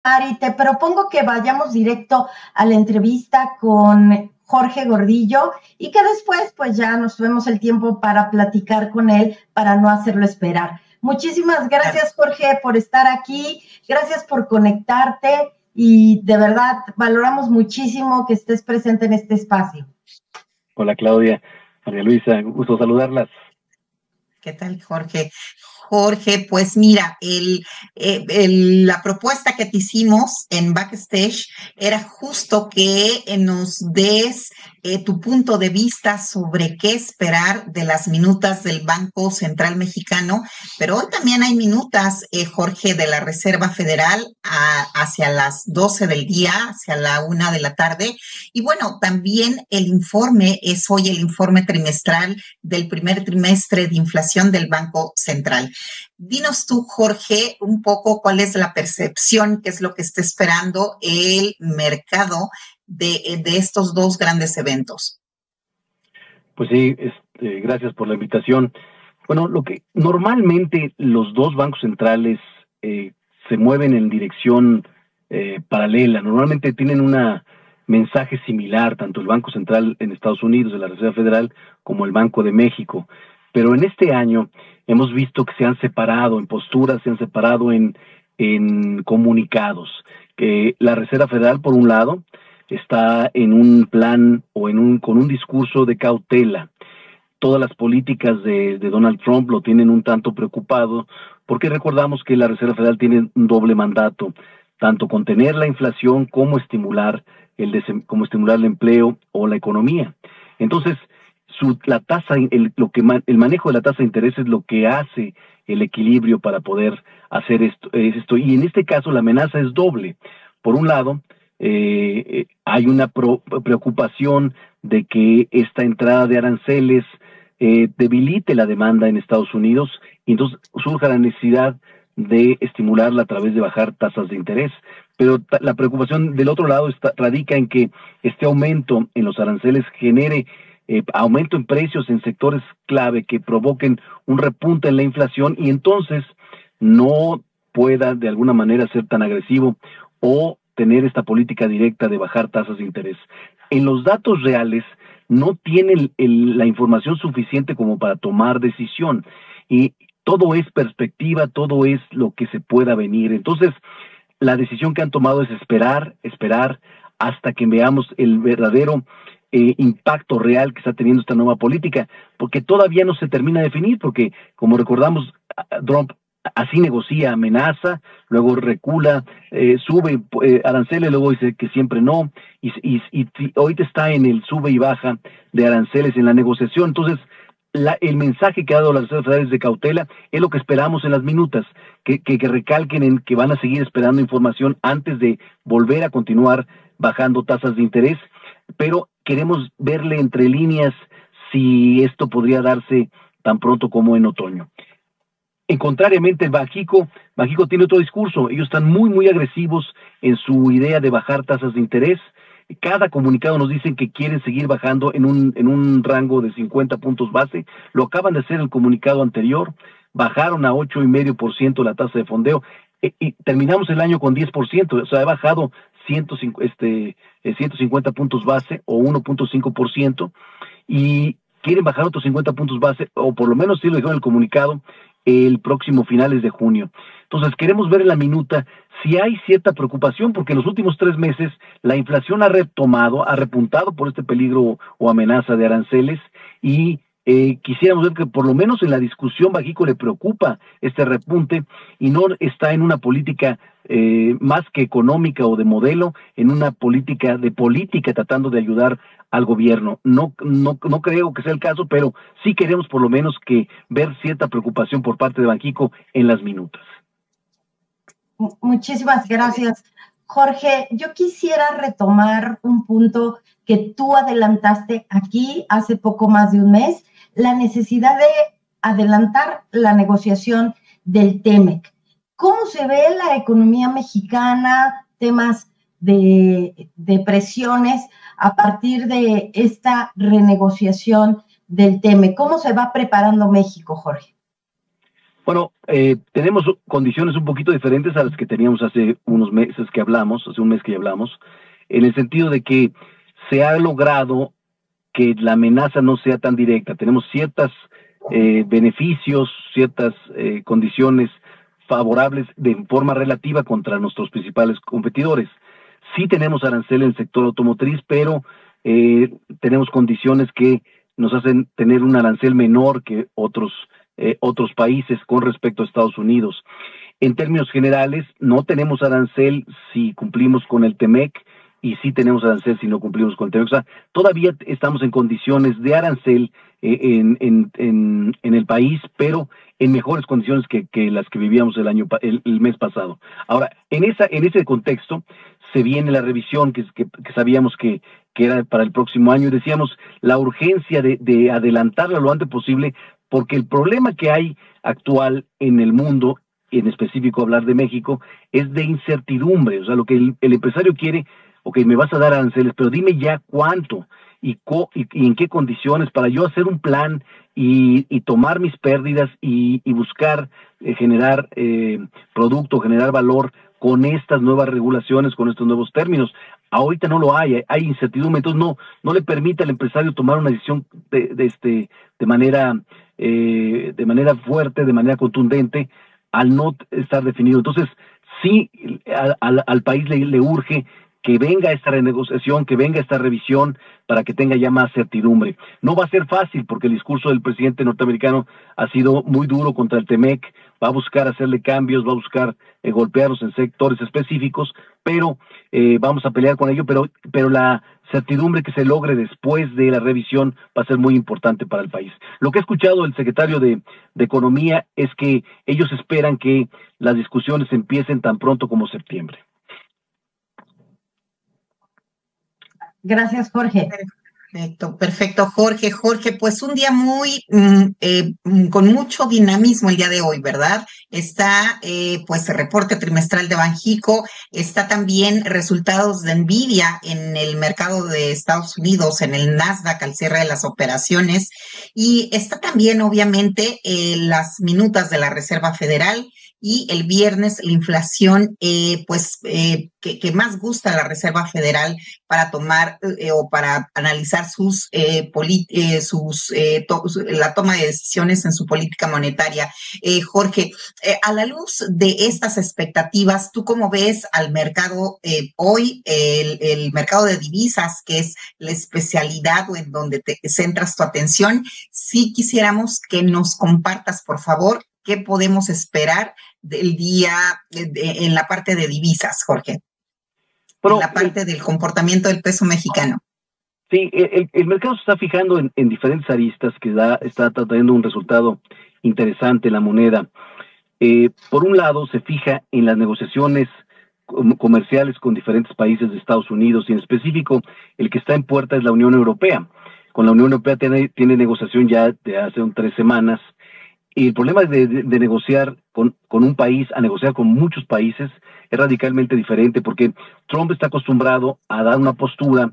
Ari, te propongo que vayamos directo a la entrevista con Jorge Gordillo y que después pues ya nos tomemos el tiempo para platicar con él para no hacerlo esperar. Muchísimas gracias, Jorge, por estar aquí, gracias por conectarte y de verdad valoramos muchísimo que estés presente en este espacio. Hola Claudia, María Luisa, gusto saludarlas. ¿Qué tal, Jorge? Jorge, pues mira, la propuesta que te hicimos en Backstage era justo que nos des tu punto de vista sobre qué esperar de las minutas del Banco Central Mexicano, pero hoy también hay minutas, Jorge, de la Reserva Federal hacia las 12 del día, hacia la 1 de la tarde, y bueno, también el informe es hoy el informe trimestral del primer trimestre de inflación del Banco Central. Dinos tú, Jorge, un poco cuál es la percepción, qué es lo que está esperando el mercado de estos dos grandes eventos. Pues sí, gracias por la invitación. Bueno, lo que normalmente los dos bancos centrales se mueven en dirección paralela. Normalmente tienen un mensaje similar, tanto el Banco Central en Estados Unidos, de la Reserva Federal, como el Banco de México. Pero en este año hemos visto que se han separado en posturas, se han separado en comunicados. La Reserva Federal, por un lado, está en un plan o con un discurso de cautela. Todas las políticas de Donald Trump lo tienen un tanto preocupado, porque recordamos que la Reserva Federal tiene un doble mandato, tanto contener la inflación como estimular el empleo o la economía. Entonces, el manejo de la tasa de interés es lo que hace el equilibrio para poder hacer esto. Y en este caso la amenaza es doble. Por un lado, hay una preocupación de que esta entrada de aranceles debilite la demanda en Estados Unidos, y entonces surja la necesidad de estimularla a través de bajar tasas de interés. Pero la preocupación del otro lado radica en que este aumento en los aranceles genere aumento en precios en sectores clave que provoquen un repunte en la inflación, y entonces no pueda de alguna manera ser tan agresivo o tener esta política directa de bajar tasas de interés. En los datos reales no tiene la información suficiente como para tomar decisión, y todo es perspectiva, todo es lo que se pueda venir. Entonces, la decisión que han tomado es esperar hasta que veamos el verdadero impacto real que está teniendo esta nueva política, porque todavía no se termina de definir, porque como recordamos, Trump así negocia, amenaza, luego recula, sube aranceles, luego dice que siempre no, y ahorita está en el sube y baja de aranceles en la negociación. Entonces, el mensaje que ha dado las Reserva Federal es de cautela, es lo que esperamos en las minutas, que recalquen que van a seguir esperando información antes de volver a continuar bajando tasas de interés, pero queremos verle entre líneas si esto podría darse tan pronto como en otoño. Contrariamente, Banxico tiene otro discurso. Ellos están muy agresivos en su idea de bajar tasas de interés. Cada comunicado nos dicen que quieren seguir bajando en un rango de 50 puntos base. Lo acaban de hacer el comunicado anterior. Bajaron a 8,5% la tasa de fondeo. Y terminamos el año con 10%. O sea, ha bajado 150 puntos base o 1.5%. Y quieren bajar otros 50 puntos base, o por lo menos sí lo dijeron en el comunicado, el próximo finales de junio. Entonces queremos ver en la minuta si hay cierta preocupación, porque en los últimos 3 meses la inflación ha repuntado por este peligro o amenaza de aranceles, y quisiéramos ver que por lo menos en la discusión Banxico le preocupa este repunte y no está en una política más que económica o de modelo, en una política tratando de ayudar al gobierno. No creo que sea el caso, pero sí queremos por lo menos que ver cierta preocupación por parte de Banxico en las minutas. Muchísimas gracias, Jorge. Yo quisiera retomar un punto que tú adelantaste aquí hace poco más de un mes, la necesidad de adelantar la negociación del TEMEC. ¿Cómo se ve la economía mexicana, temas de presiones a partir de esta renegociación del TEMEC? ¿Cómo se va preparando México, Jorge? Bueno, tenemos condiciones un poquito diferentes a las que teníamos hace unos meses que hablamos, hace un mes que ya hablamos, en el sentido de que se ha logrado que la amenaza no sea tan directa. Tenemos ciertos beneficios, ciertas condiciones favorables de forma relativa contra nuestros principales competidores. Sí tenemos arancel en el sector automotriz, pero tenemos condiciones que nos hacen tener un arancel menor que otros países con respecto a Estados Unidos. En términos generales, no tenemos arancel si cumplimos con el TEMEC y sí tenemos arancel si no cumplimos con el TEMEC. O sea, todavía estamos en condiciones de arancel en el país, pero en mejores condiciones que las que vivíamos el mes pasado. Ahora, en ese contexto se viene la revisión que sabíamos que era para el próximo año, y decíamos la urgencia de adelantarla lo antes posible, porque el problema que hay actual en el mundo, en específico hablar de México, es de incertidumbre. O sea, lo que el empresario quiere, ok, me vas a dar aranceles, pero dime ya cuánto y en qué condiciones para yo hacer un plan y tomar mis pérdidas y buscar generar producto, generar valor con estas nuevas regulaciones, con estos nuevos términos. Ahorita no lo hay incertidumbre, entonces no le permite al empresario tomar una decisión de manera fuerte, de manera contundente, al no estar definido. Entonces, sí, al país le urge que venga esta renegociación, que venga esta revisión para que tenga ya más certidumbre. No va a ser fácil porque el discurso del presidente norteamericano ha sido muy duro contra el TEMEC, va a buscar hacerle cambios, va a buscar golpearlos en sectores específicos, pero vamos a pelear con ello, pero la certidumbre que se logre después de la revisión va a ser muy importante para el país. Lo que ha escuchado el secretario de Economía es que ellos esperan que las discusiones empiecen tan pronto como septiembre. Gracias, Jorge. Perfecto, Jorge. Jorge, pues un día con mucho dinamismo el día de hoy, ¿verdad? Está pues el reporte trimestral de Banjico, está también resultados de Nvidia en el mercado de Estados Unidos, en el Nasdaq al cierre de las operaciones, y está también obviamente las minutas de la Reserva Federal. Y el viernes la inflación, que más gusta a la Reserva Federal para tomar o para analizar la toma de decisiones en su política monetaria. Jorge, a la luz de estas expectativas, ¿tú cómo ves al mercado hoy, el mercado de divisas, que es la especialidad o en donde te centras tu atención? Sí quisiéramos que nos compartas, por favor, qué podemos esperar del día en la parte de divisas, Jorge. Pero, en la parte del comportamiento del peso mexicano. Sí, el mercado se está fijando en diferentes aristas que está trayendo un resultado interesante en la moneda. Por un lado, se fija en las negociaciones comerciales con diferentes países de Estados Unidos, y en específico el que está en puerta es la Unión Europea. Con la Unión Europea tiene negociación ya de hace 3 semanas. Y el problema de negociar con un país a negociar con muchos países es radicalmente diferente, porque Trump está acostumbrado a dar una postura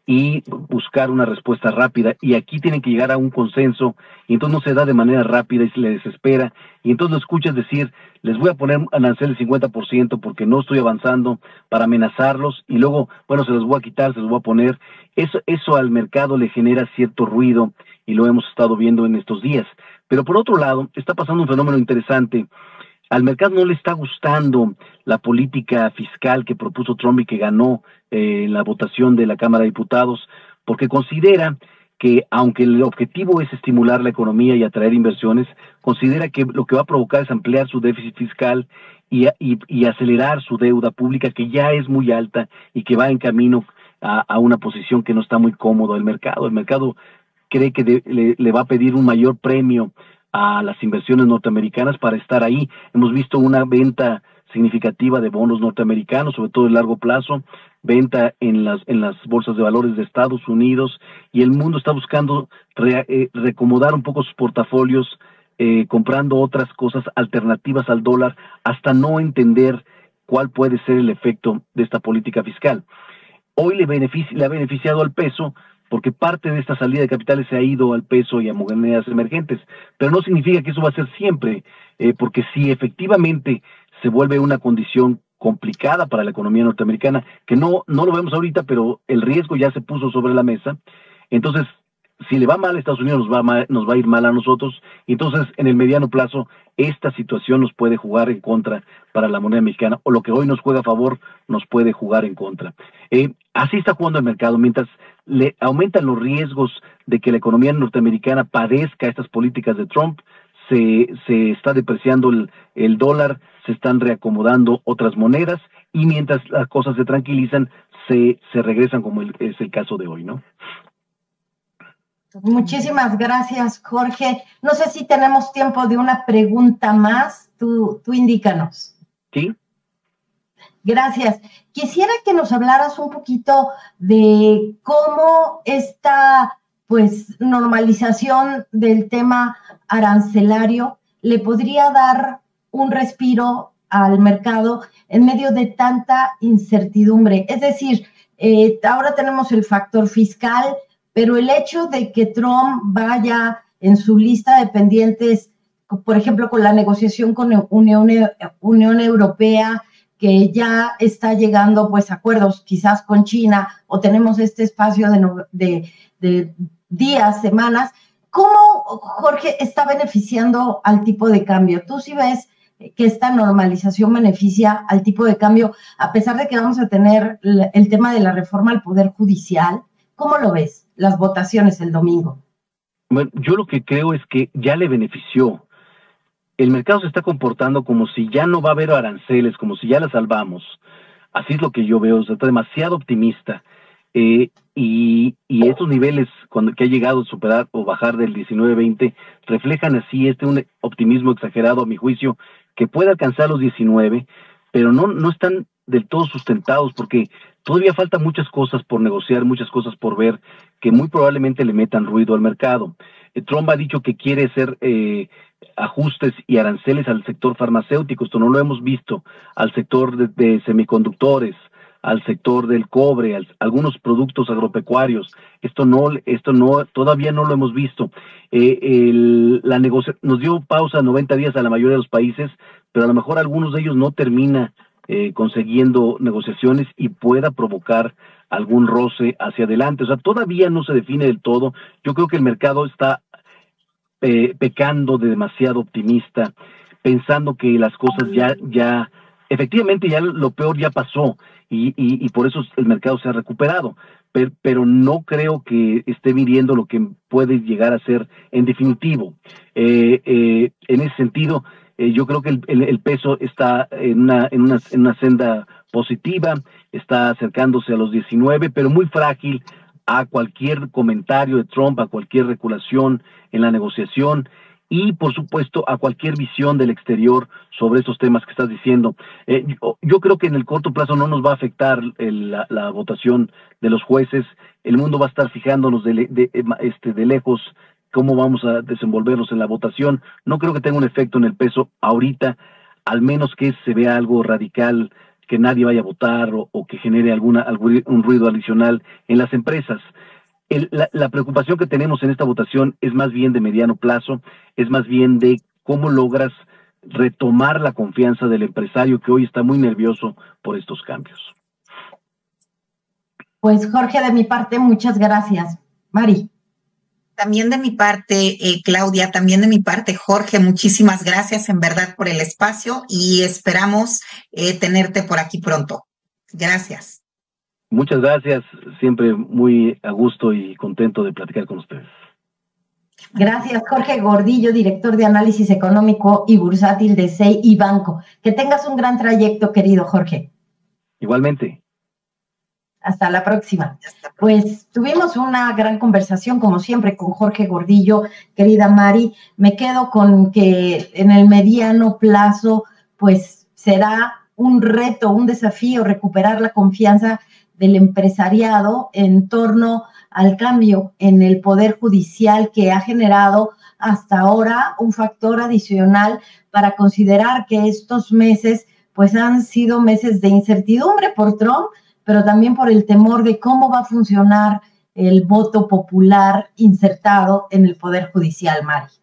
y buscar una respuesta rápida, y aquí tienen que llegar a un consenso, y entonces no se da de manera rápida y se le desespera, y entonces lo escuchas decir, les voy a poner arancel del 50% porque no estoy avanzando, para amenazarlos, y luego, bueno, se los voy a quitar, se los voy a poner. Eso al mercado le genera cierto ruido, y lo hemos estado viendo en estos días. Pero por otro lado, está pasando un fenómeno interesante. Al mercado no le está gustando la política fiscal que propuso Trump y que ganó en la votación de la Cámara de Diputados, porque considera que, aunque el objetivo es estimular la economía y atraer inversiones, considera que lo que va a provocar es ampliar su déficit fiscal y acelerar su deuda pública, que ya es muy alta y que va en camino a una posición que no está muy cómoda el mercado. El mercado cree que le va a pedir un mayor premio a las inversiones norteamericanas para estar ahí. Hemos visto una venta significativa de bonos norteamericanos, sobre todo de largo plazo, venta en las bolsas de valores de Estados Unidos, y el mundo está buscando reacomodar un poco sus portafolios, comprando otras cosas alternativas al dólar, hasta no entender cuál puede ser el efecto de esta política fiscal. Hoy le ha beneficiado al peso, porque parte de esta salida de capitales se ha ido al peso y a monedas emergentes, pero no significa que eso va a ser siempre, porque si efectivamente se vuelve una condición complicada para la economía norteamericana, que no lo vemos ahorita, pero el riesgo ya se puso sobre la mesa, entonces si le va mal a Estados Unidos, nos va a ir mal a nosotros, y entonces en el mediano plazo esta situación nos puede jugar en contra para la moneda mexicana, o lo que hoy nos juega a favor nos puede jugar en contra. Así está jugando el mercado, mientras le aumentan los riesgos de que la economía norteamericana padezca estas políticas de Trump, se está depreciando el dólar, se están reacomodando otras monedas, y mientras las cosas se tranquilizan, se regresan, como es el caso de hoy, ¿no? Muchísimas gracias, Jorge. No sé si tenemos tiempo de una pregunta más. Tú indícanos. Sí. Gracias. Quisiera que nos hablaras un poquito de cómo esta, pues, normalización del tema arancelario le podría dar un respiro al mercado en medio de tanta incertidumbre. Es decir, ahora tenemos el factor fiscal, pero el hecho de que Trump vaya en su lista de pendientes, por ejemplo, con la negociación con Unión Europea, que ya está llegando pues a acuerdos quizás con China, o tenemos este espacio de días, semanas, ¿cómo, Jorge, está beneficiando al tipo de cambio? ¿Tú sí ves que esta normalización beneficia al tipo de cambio, a pesar de que vamos a tener el tema de la reforma al Poder Judicial? ¿Cómo lo ves, las votaciones el domingo? Bueno, yo lo que creo es que ya le benefició. El mercado se está comportando como si ya no va a haber aranceles, como si ya la salvamos. Así es lo que yo veo, o sea, está demasiado optimista. Y estos niveles que ha llegado a superar o bajar del 19-20 reflejan así un optimismo exagerado, a mi juicio, que puede alcanzar los 19, pero no están del todo sustentados, porque todavía faltan muchas cosas por negociar, muchas cosas por ver, que muy probablemente le metan ruido al mercado. Trump ha dicho que quiere hacer ajustes y aranceles al sector farmacéutico, esto no lo hemos visto, al sector de semiconductores, al sector del cobre, algunos productos agropecuarios. Esto todavía no lo hemos visto. Nos dio pausa 90 días a la mayoría de los países, pero a lo mejor algunos de ellos no termina consiguiendo negociaciones y pueda provocar algún roce hacia adelante. O sea, todavía no se define del todo. Yo creo que el mercado está pecando de demasiado optimista, pensando que las cosas ya efectivamente ya lo peor ya pasó y por eso el mercado se ha recuperado, pero no creo que esté midiendo lo que puede llegar a ser en definitivo. En ese sentido, yo creo que el peso está en una senda positiva, está acercándose a los 19, pero muy frágil a cualquier comentario de Trump, a cualquier reculación en la negociación y, por supuesto, a cualquier visión del exterior sobre estos temas que estás diciendo. Yo creo que en el corto plazo no nos va a afectar la votación de los jueces. El mundo va a estar fijándonos de lejos cómo vamos a desenvolvernos en la votación. No creo que tenga un efecto en el peso ahorita, al menos que se vea algo radical, que nadie vaya a votar o que genere un ruido adicional en las empresas. La preocupación que tenemos en esta votación es más bien de mediano plazo, es más bien de cómo logras retomar la confianza del empresario que hoy está muy nervioso por estos cambios. Pues Jorge, de mi parte, muchas gracias. Mari. También de mi parte, Claudia, también de mi parte, Jorge, muchísimas gracias en verdad por el espacio y esperamos tenerte por aquí pronto. Gracias. Muchas gracias, siempre muy a gusto y contento de platicar con ustedes. Gracias, Jorge Gordillo, director de análisis económico y bursátil de SEI y Banco. Que tengas un gran trayecto, querido Jorge. Igualmente. Hasta la próxima. Pues tuvimos una gran conversación, como siempre, con Jorge Gordillo. Querida Mari, me quedo con que en el mediano plazo, pues será un reto, un desafío recuperar la confianza del empresariado en torno al cambio en el Poder Judicial que ha generado hasta ahora un factor adicional para considerar que estos meses pues han sido meses de incertidumbre por Trump, pero también por el temor de cómo va a funcionar el voto popular insertado en el Poder Judicial, Mari.